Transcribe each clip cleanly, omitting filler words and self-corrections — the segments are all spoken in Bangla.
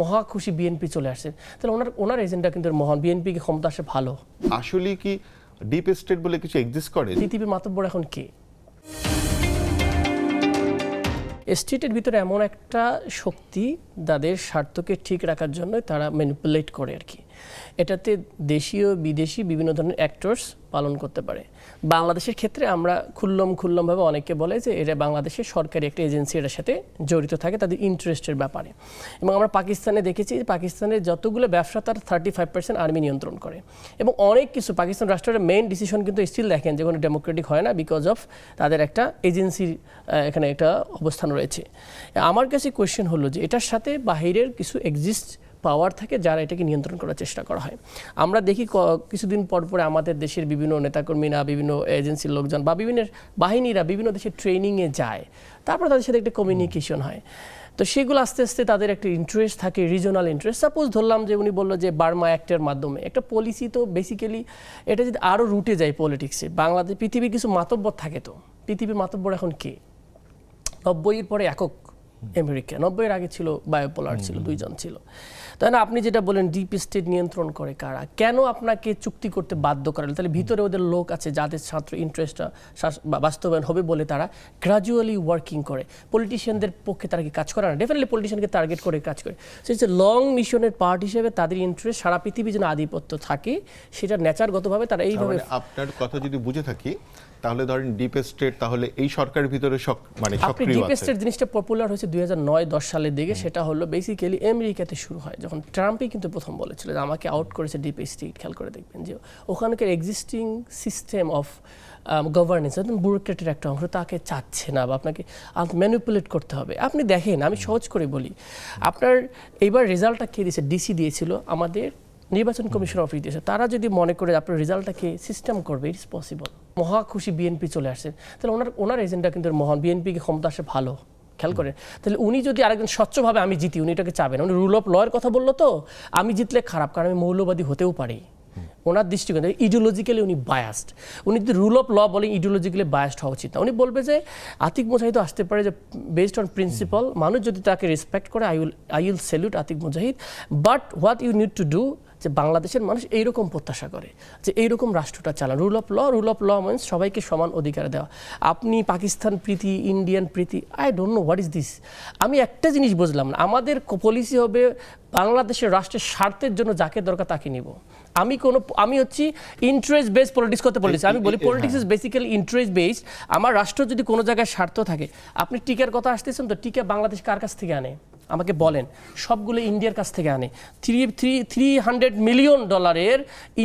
মহা খুশি বিএনপি চলে আসছে, তাহলে ওনার এজেন্ডা কিন্তু মহান, বিএনপিকে ক্ষমতা আসে ভালো। আসলে কি ডিপ স্টেট বলে কিছু এক্সিস্ট করে? পৃথিবীর মাতব্বর এখন কে? স্টেটের ভিতরে এমন একটা শক্তি যাদের স্বার্থকে ঠিক রাখার জন্য তারা ম্যানিপুলেট করে আর কি। এটাতে দেশীয় বিদেশি বিভিন্ন ধরনের অ্যাক্টরস পালন করতে পারে। বাংলাদেশের ক্ষেত্রে আমরা খুল্লমভাবে অনেকে বলে যে এটা বাংলাদেশের সরকারি একটা এজেন্সি এটার সাথে জড়িত থাকে তাদের ইন্টারেস্টের ব্যাপারে। এবং আমরা পাকিস্তানে দেখেছি যে পাকিস্তানের যতগুলো ব্যবসা তার 35% আর্মি নিয়ন্ত্রণ করে। এবং অনেক কিছু পাকিস্তান রাষ্ট্রের মেইন ডিসিশন কিন্তু স্টিল দেখেন যে কোনো ডেমোক্রেটিক হয় না, বিকজ অফ তাদের একটা এজেন্সির এখানে একটা অবস্থান রয়েছে। আমার কাছে কোয়েশ্চেন হলো যে এটার সাথে বাহিরের কিছু এক্সিস্ট পাওয়ার থাকে যারা এটাকে নিয়ন্ত্রণ করার চেষ্টা করা হয়। আমরা দেখি কিছুদিন পর পরে আমাদের দেশের বিভিন্ন নেতাকর্মীরা, বিভিন্ন এজেন্সির লোকজন বা বিভিন্ন বাহিনীরা বিভিন্ন দেশে ট্রেনিংয়ে যায়, তারপর তাদের সাথে একটা কমিউনিকেশন হয়। তো সেগুলো আস্তে আস্তে তাদের একটা ইন্টারেস্ট থাকে, রিজনাল ইন্টারেস্ট। সাপোজ ধরলাম যে উনি বললো যে বার্মা অ্যাক্টের মাধ্যমে একটা পলিসি, তো বেসিক্যালি এটা যদি আরও রুটে যায় পলিটিক্সে, বাংলাদেশ পৃথিবীর কিছু মাতব্বর থাকে। তো পৃথিবীর মাতব্বর এখন কে? 90-এর পরে একক আমেরিকা, 90-এর আগে ছিল বায়োপোলার, ছিল দুইজন ছিল। তাই না? আপনি যেটা বলেন ডিপ স্টেট নিয়ন্ত্রণ করে কারা, কেন আপনাকে চুক্তি করতে বাধ্য করালো? তাহলে ভিতরে ওদের লোক আছে যাদের ছাত্র ইন্টারেস্টটা বাস্তবায়ন হবে বলে তারা গ্রাজুয়ালি ওয়ার্কিং করে। পলিটিশিয়ানদের পক্ষে তারা কি কাজ করে না? ডেফিনেটলি পলিটিশিয়ানকে টার্গেট করে কাজ করে। সো ইটস এ লং মিশনের পার্ট হিসেবে তাদের ইন্টারেস্ট সারা পৃথিবী যেন আধিপত্য থাকে, সেটা নেচারগতভাবে তারা এইভাবে। আপনার কথা যদি বুঝে থাকি তাহলে ধরেন ডিপ স্টেট তাহলে এই সরকারের ভিতরে মানে সক্রিয় আছে। ডিপ স্টেট জিনিসটা পপুলার হয়েছে 2009-10 সালের দিকে। সেটা হলো বেসিক্যালি আমেরিকাতে শুরু হয়, যখন ট্রাম্পই কিন্তু প্রথম বলেছিল যে আমাকে আউট করেছে ডিপ স্টেট। খেয়াল করে দেখবেন যে ওখানকার এক্সিস্টিং সিস্টেম অফ গভর্নেন্স একদম ব্যুরোক্রেটের একটা অংশ তাকে চাচ্ছে না, বা আপনাকে ম্যানিপুলেট করতে হবে। আপনি দেখেন, আমি সহজ করে বলি, আপনার এইবার রেজাল্টটা কে দিয়েছে? ডিসি দিয়েছিল, আমাদের নির্বাচন কমিশন অফিস দিয়েছে। তারা যদি মনে করে আপনার রেজাল্টটাকে সিস্টেম করবে, ইটস পসিবল। মহা খুশি বিএনপি চলে আসছে, তাহলে ওনার এজেন্ডা কিন্তু মহান, বিএনপিকে ক্ষমতা আসে ভালো। খেয়াল করেন, তাহলে উনি যদি আরেকজন স্বচ্ছভাবে আমি জিতি, উনি এটাকে চাবেন। উনি রুল অফ লয়ের কথা বললো, তো আমি জিতলে খারাপ, কারণ আমি মৌলবাদী হতেও পারি। ওনার দৃষ্টিকোণ ইডিওলজিক্যালি উনি বায়াসড। উনি যদি রুল অফ ল বলেন, ইডিওলজিক্যালি বায়াসড হওয়া উচিত না। উনি বলবে যে আতিক মুজাহিদ আসতে পারে যে বেসড অন প্রিন্সিপাল, মানুষ যদি তাকে রেসপেক্ট করে, I will salute Atik Mujahid, but what you need to do, যে বাংলাদেশের মানুষ এইরকম প্রত্যাশা করে যে এইরকম রাষ্ট্রটা চালান। রুল অফ ল মিনস সবাইকে সমান অধিকার দেওয়া। আপনি পাকিস্তান প্রীতি, ইন্ডিয়ান প্রীতি, I don't know what is this. আমি একটা জিনিস বুঝলাম না, আমাদের পলিসি হবে বাংলাদেশের রাষ্ট্রের স্বার্থের জন্য যাকে দরকার তাকে নিব। আমি হচ্ছি ইন্টারেস্ট বেসড পলিটিক্স করতে বলেছি। আমি বলি politics is basically interest based. আমার রাষ্ট্র যদি কোনো জায়গায় স্বার্থ থাকে, আপনি টিকার কথা আসতেছেন, তো টিকা বাংলাদেশ কার কাছ থেকে আনে আমাকে বলেন? সবগুলো ইন্ডিয়ার কাছ থেকে আনে। $300 মিলিয়ন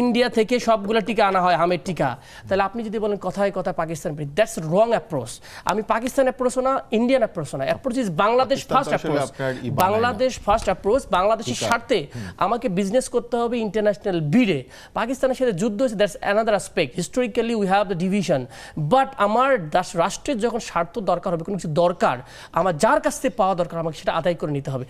ইন্ডিয়া থেকে সবগুলো টিকা আনা হয়, আমের টিকা। তাহলে আপনি যদি বলেন কথায় কথা পাকিস্তান, দ্যাটস রং অ্যাপ্রোচ। আমি পাকিস্তান অ্যাপ্রোচও না, ইন্ডিয়ান অ্যাপ্রোচও না, approach is Bangladesh first approach. Bangladesh first approach, বাংলাদেশের স্বার্থে আমাকে বিজনেস করতে হবে ইন্টারন্যাশনাল ভিড়ে। পাকিস্তানের সাথে যুদ্ধ হয়েছে, that's another aspect. Historically we have the division, but আমার রাষ্ট্রের যখন স্বার্থ দরকার হবে, কোনো কিছু দরকার, আমার যার কাছ থেকে পাওয়া দরকার, আমাকে সেটা আদায় করে নিতে হবে।